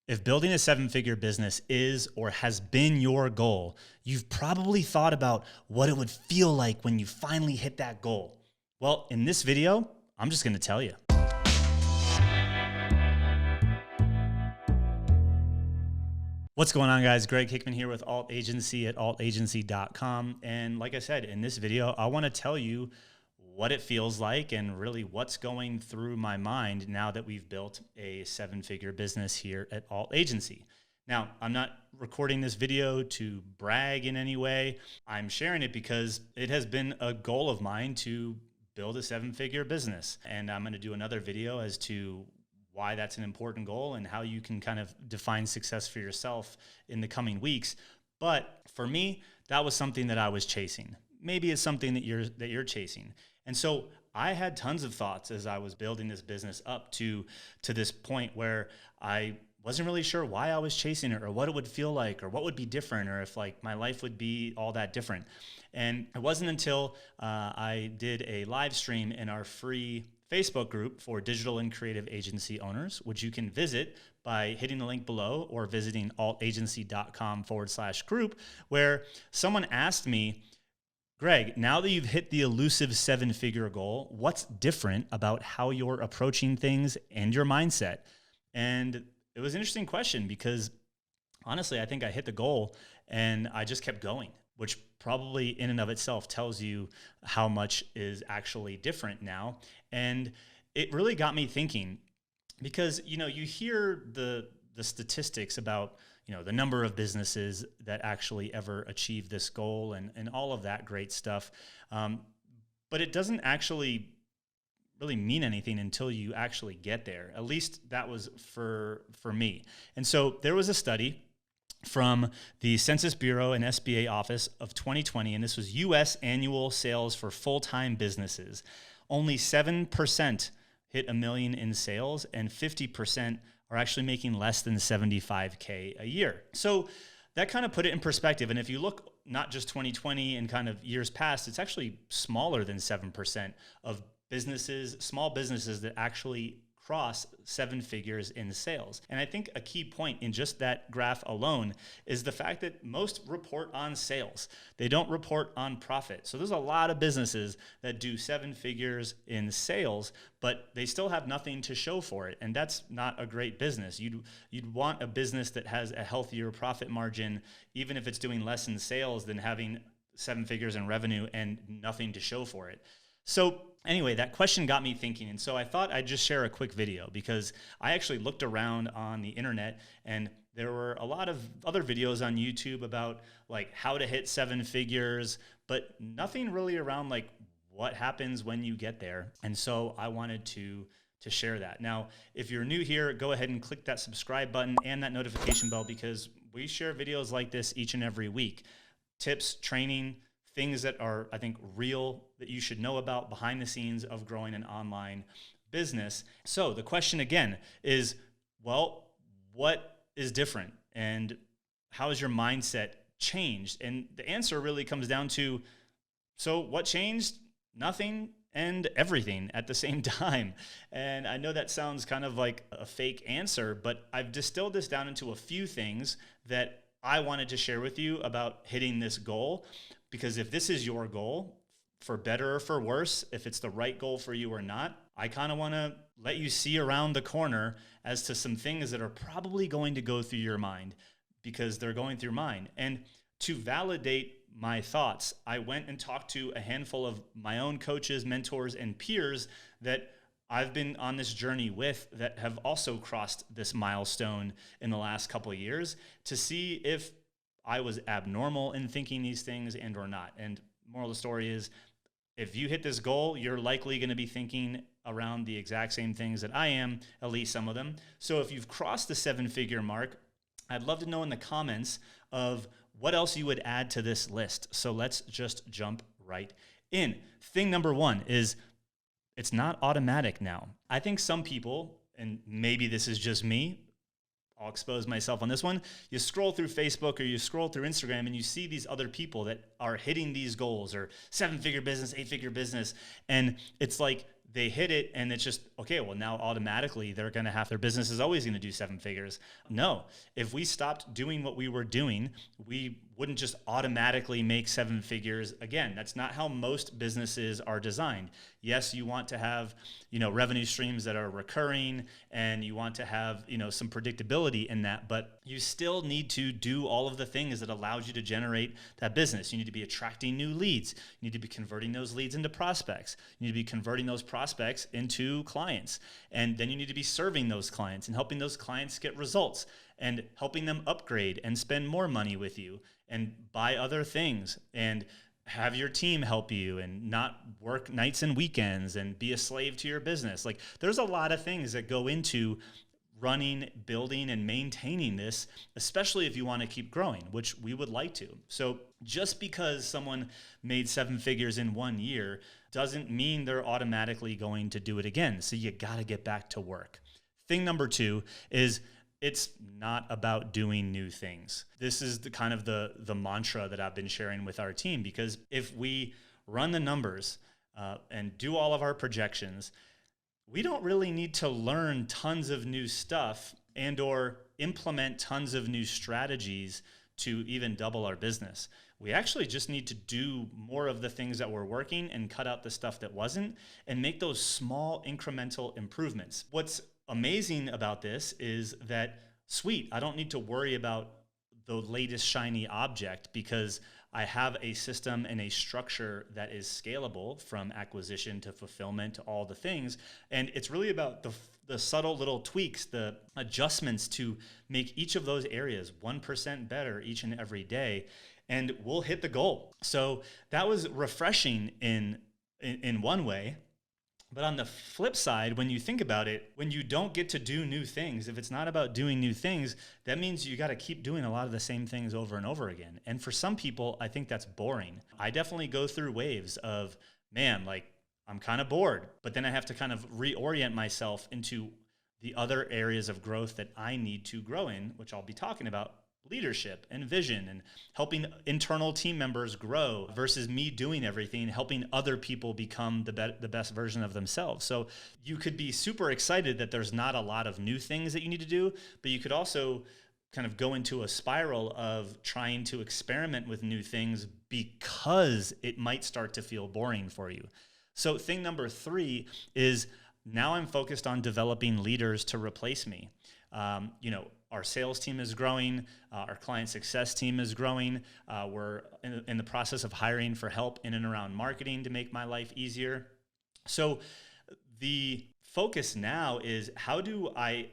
If building a seven-figure business is or has been your goal, you've probably thought about what it would feel like when you finally hit that goal. Well, in this video, I'm just going to tell you. What's going on, guys? Greg Hickman here with Alt Agency at altagency.com. And like I said, in this video, I want to tell you what it feels like and really what's going through my mind now that we've built a seven-figure business here at Alt Agency. Now, I'm not recording this video to brag in any way. I'm sharing it because it has been a goal of mine to build a seven-figure business. And I'm going to do another video as to why that's an important goal and how you can kind of define success for yourself in the coming weeks. But for me, that was something that I was chasing. Maybe it's something that you're chasing. And so I had tons of thoughts as I was building this business up to this point where I wasn't really sure why I was chasing it or what it would feel like or what would be different or if like my life would be all that different. And it wasn't until I did a live stream in our free Facebook group for digital and creative agency owners, which you can visit by hitting the link below or visiting altagency.com/group, where someone asked me, Greg, now that you've hit the elusive seven-figure goal, what's different about how you're approaching things and your mindset? And it was an interesting question because honestly, I think I hit the goal and I just kept going, which probably in and of itself tells you how much is actually different now. And it really got me thinking because, you know, you hear the statistics about, you know, the number of businesses that actually ever achieve this goal and all of that great stuff. But it doesn't actually really mean anything until you actually get there. At least that was for me. And so there was a study from the Census Bureau and SBA office of 2020, and this was U.S. annual sales for full-time businesses. Only 7% hit $1 million in sales, and 50% are actually making less than $75K a year. So that kind of put it in perspective. And if you look not just 2020 and kind of years past, it's actually smaller than 7% of businesses, small businesses that actually cross seven figures in sales. And I think a key point in just that graph alone is the fact that most report on sales. They don't report on profit. So there's a lot of businesses that do seven figures in sales, but they still have nothing to show for it. And that's not a great business. You'd want a business that has a healthier profit margin, even if it's doing less in sales than having seven figures in revenue and nothing to show for it. So anyway, that question got me thinking. And so I thought I'd just share a quick video because I actually looked around on the internet and there were a lot of other videos on YouTube about like how to hit seven figures, but nothing really around like what happens when you get there. And so I wanted to share that. Now, if you're new here, go ahead and click that subscribe button and that notification bell because we share videos like this each and every week. Tips, training, things that are, I think, real that you should know about behind the scenes of growing an online business. So the question again is, well, what is different and how has your mindset changed? And the answer really comes down to, so what changed? Nothing and everything at the same time. And I know that sounds kind of like a fake answer, but I've distilled this down into a few things that I wanted to share with you about hitting this goal. Because if this is your goal, for better or for worse, if it's the right goal for you or not, I kind of want to let you see around the corner as to some things that are probably going to go through your mind because they're going through mine. And to validate my thoughts, I went and talked to a handful of my own coaches, mentors, and peers that I've been on this journey with that have also crossed this milestone in the last couple of years to see if I was abnormal in thinking these things and or not. And moral of the story is, if you hit this goal, you're likely going to be thinking around the exact same things that I am, at least some of them. So if you've crossed the seven-figure mark, I'd love to know in the comments of what else you would add to this list. So let's just jump right in. Thing number one is it's not automatic now. I think some people, and maybe this is just me, I'll expose myself on this one. You scroll through Facebook or you scroll through Instagram and you see these other people that are hitting these goals or seven-figure business, eight-figure business. And it's like they hit it and it's just, okay, well now automatically they're going to have, their business is always going to do 7 figures. No, if we stopped doing what we were doing, we wouldn't just automatically make 7 figures again. That's not how most businesses are designed. Yes, you want to have, revenue streams that are recurring, and you want to have, some predictability in that, but you still need to do all of the things that allows you to generate that business. You need to be attracting new leads. You need to be converting those leads into prospects. You need to be converting those prospects into clients. And then you need to be serving those clients and helping those clients get results and helping them upgrade and spend more money with you and buy other things and have your team help you and not work nights and weekends and be a slave to your business. Like, there's a lot of things that go into running, building, and maintaining this, especially if you want to keep growing, which we would like to. So just because someone made 7 figures in 1 year doesn't mean they're automatically going to do it again. So you got to get back to work. Thing number 2 is, it's not about doing new things. This is the kind of the mantra that I've been sharing with our team, because if we run the numbers and do all of our projections, we don't really need to learn tons of new stuff and or implement tons of new strategies to even double our business. We actually just need to do more of the things that were working and cut out the stuff that wasn't and make those small incremental improvements. What's amazing about this is that, sweet, I don't need to worry about the latest shiny object because I have a system and a structure that is scalable from acquisition to fulfillment to all the things. And it's really about the subtle little tweaks, the adjustments to make each of those areas 1% better each and every day, and we'll hit the goal. So that was refreshing in one way. But on the flip side, when you think about it, when you don't get to do new things, if it's not about doing new things, that means you got to keep doing a lot of the same things over and over again. And for some people, I think that's boring. I definitely go through waves of, man, like, I'm kind of bored, but then I have to kind of reorient myself into the other areas of growth that I need to grow in, which I'll be talking about: leadership and vision and helping internal team members grow versus me doing everything, helping other people become the best version of themselves. So you could be super excited that there's not a lot of new things that you need to do, but you could also kind of go into a spiral of trying to experiment with new things because it might start to feel boring for you. So thing number 3 is, now I'm focused on developing leaders to replace me. Our sales team is growing. Our client success team is growing. We're in the process of hiring for help in and around marketing to make my life easier. So the focus now is, how do I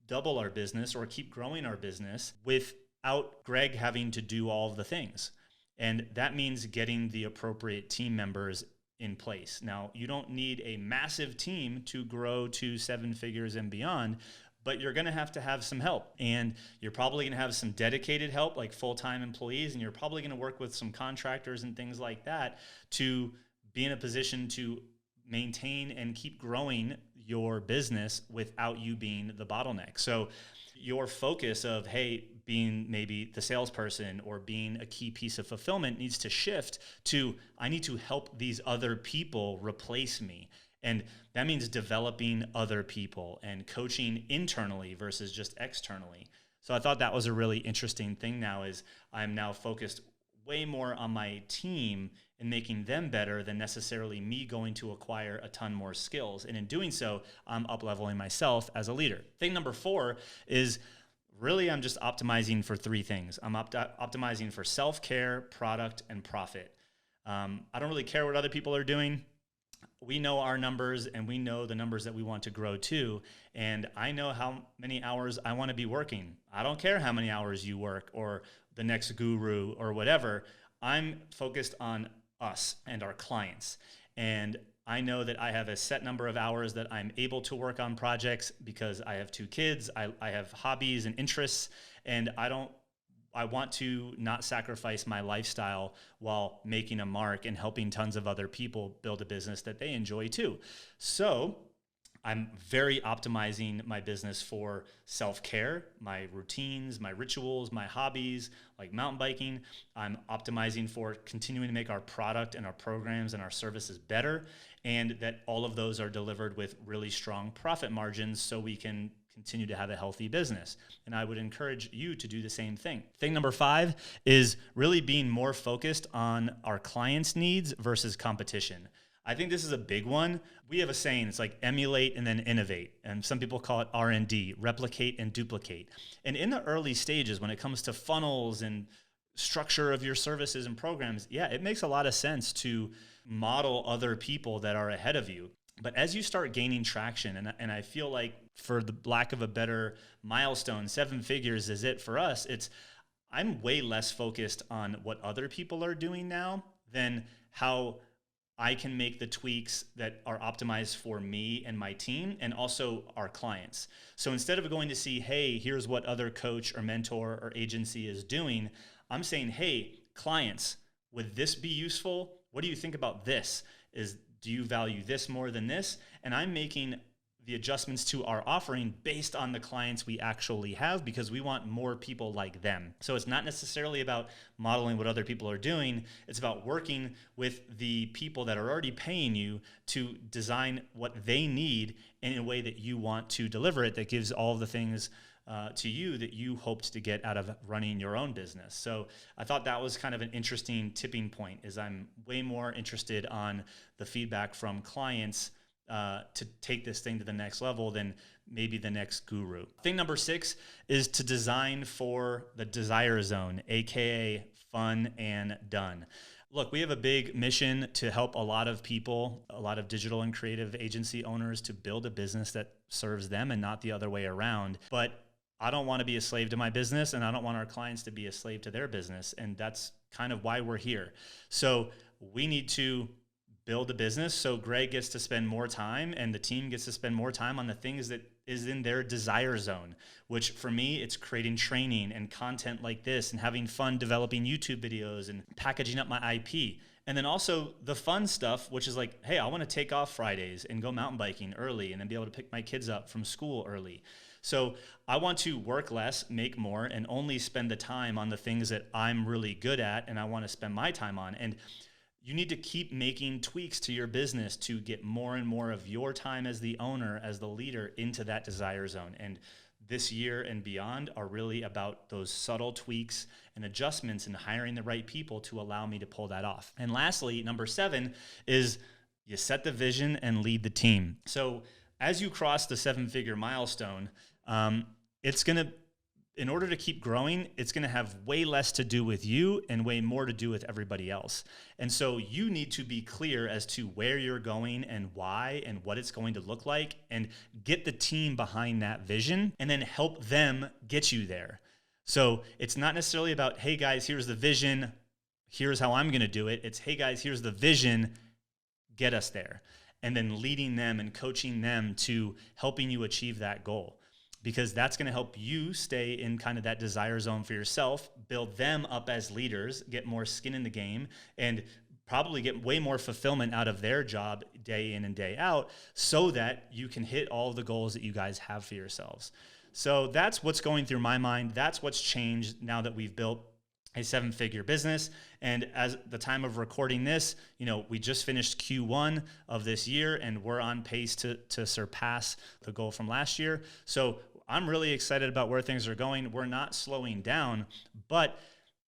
double our business or keep growing our business without Greg having to do all of the things? And that means getting the appropriate team members in place. Now, you don't need a massive team to grow to 7 figures and beyond, but you're going to have some help, and you're probably going to have some dedicated help, like full-time employees, and you're probably going to work with some contractors and things like that to be in a position to maintain and keep growing your business without you being the bottleneck. So your focus of, hey, being maybe the salesperson or being a key piece of fulfillment needs to shift to, I need to help these other people replace me. And that means developing other people and coaching internally versus just externally. So I thought that was a really interesting thing now, is I'm now focused way more on my team and making them better than necessarily me going to acquire a ton more skills. And in doing so, I'm up-leveling myself as a leader. Thing number 4 is, really, I'm just optimizing for 3 things. I'm optimizing for self-care, product, and profit. I don't really care what other people are doing. We know our numbers, and we know the numbers that we want to grow to. And I know how many hours I want to be working. I don't care how many hours you work or the next guru or whatever. I'm focused on us and our clients. And I know that I have a set number of hours that I'm able to work on projects because I have 2 kids. I have hobbies and interests, and I want to not sacrifice my lifestyle while making a mark and helping tons of other people build a business that they enjoy too. So I'm very optimizing my business for self-care, my routines, my rituals, my hobbies, like mountain biking. I'm optimizing for continuing to make our product and our programs and our services better, and that all of those are delivered with really strong profit margins so we can continue to have a healthy business. And I would encourage you to do the same thing. Thing number 5 is really being more focused on our clients' needs versus competition. I think this is a big one. We have a saying, it's like emulate and then innovate. And some people call it R&D, replicate and duplicate. And in the early stages, when it comes to funnels and structure of your services and programs, yeah, it makes a lot of sense to model other people that are ahead of you. But as you start gaining traction, and I feel like, for the lack of a better milestone, 7 figures is it for us. I'm way less focused on what other people are doing now than how I can make the tweaks that are optimized for me and my team and also our clients. So instead of going to see, hey, here's what other coach or mentor or agency is doing, I'm saying, hey, clients, would this be useful? What do you think about this? Do you value this more than this? And I'm making the adjustments to our offering based on the clients we actually have, because we want more people like them. So it's not necessarily about modeling what other people are doing. It's about working with the people that are already paying you to design what they need in a way that you want to deliver it, that gives all the things to you that you hoped to get out of running your own business. So I thought that was kind of an interesting tipping point, is I'm way more interested on the feedback from clients to take this thing to the next level than maybe the next guru. Thing number 6 is to design for the desire zone, AKA fun and done. Look, we have a big mission to help a lot of people, a lot of digital and creative agency owners, to build a business that serves them and not the other way around. But I don't want to be a slave to my business, and I don't want our clients to be a slave to their business. And that's kind of why we're here. So we need to build a business so Greg gets to spend more time and the team gets to spend more time on the things that is in their desire zone, which for me, it's creating training and content like this and having fun developing YouTube videos and packaging up my IP. And then also the fun stuff, which is like, hey, I want to take off Fridays and go mountain biking early and then be able to pick my kids up from school early. So I want to work less, make more, and only spend the time on the things that I'm really good at and I want to spend my time on. And you need to keep making tweaks to your business to get more and more of your time as the owner, as the leader, into that desire zone. And this year and beyond are really about those subtle tweaks and adjustments and hiring the right people to allow me to pull that off. And lastly, number 7 is you set the vision and lead the team. So as you cross the 7-figure milestone, it's going to, in order to keep growing, it's going to have way less to do with you and way more to do with everybody else. And so you need to be clear as to where you're going and why and what it's going to look like, and get the team behind that vision and then help them get you there. So it's not necessarily about, hey guys, here's the vision, here's how I'm going to do it. It's, hey guys, here's the vision, get us there. And then leading them and coaching them to helping you achieve that goal. Because that's going to help you stay in kind of that desire zone for yourself, build them up as leaders, get more skin in the game, and probably get way more fulfillment out of their job day in and day out, so that you can hit all of the goals that you guys have for yourselves. So that's what's going through my mind. That's what's changed now that we've built a 7-figure business. And as the time of recording this, we just finished Q1 of this year, and we're on pace to surpass the goal from last year. So I'm really excited about where things are going. We're not slowing down, but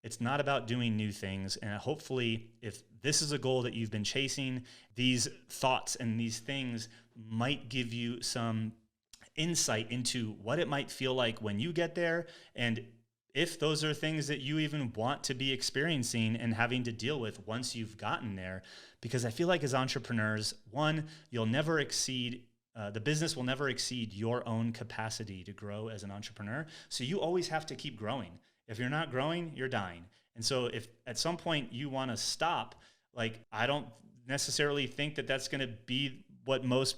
it's not about doing new things. And hopefully, if this is a goal that you've been chasing, these thoughts and these things might give you some insight into what it might feel like when you get there, and if those are things that you even want to be experiencing and having to deal with once you've gotten there. Because I feel like as entrepreneurs, one, you'll never exceed the business will never exceed your own capacity to grow as an entrepreneur. So you always have to keep growing. If you're not growing, you're dying. And so if at some point you want to stop, I don't necessarily think that that's going to be what most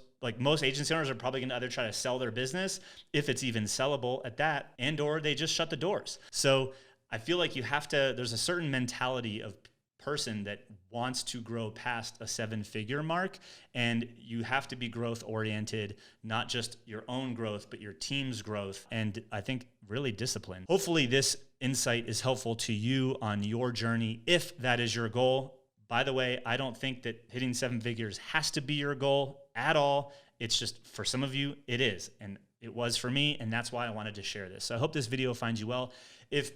agency owners are probably going to either try to sell their business, if it's even sellable at that, and or they just shut the doors. So I feel like there's a certain mentality of person that wants to grow past a 7-figure mark, and you have to be growth oriented, not just your own growth, but your team's growth. And I think really discipline. Hopefully this insight is helpful to you on your journey, if that is your goal. By the way, I don't think that hitting 7 figures has to be your goal at all. It's just for some of you, it is. And it was for me, and that's why I wanted to share this. So I hope this video finds you well. If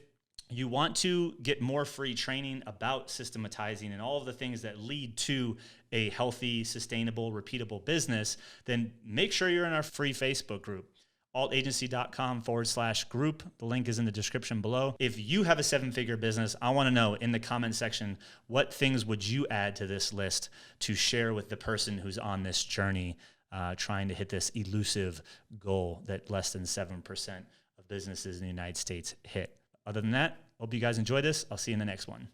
you want to get more free training about systematizing and all of the things that lead to a healthy, sustainable, repeatable business, then make sure you're in our free Facebook group, altagency.com/group. The link is in the description below. If you have a 7-figure business, I want to know in the comment section, what things would you add to this list to share with the person who's on this journey, trying to hit this elusive goal that less than 7% of businesses in the United States hit. Other than that, hope you guys enjoy this. I'll see you in the next one.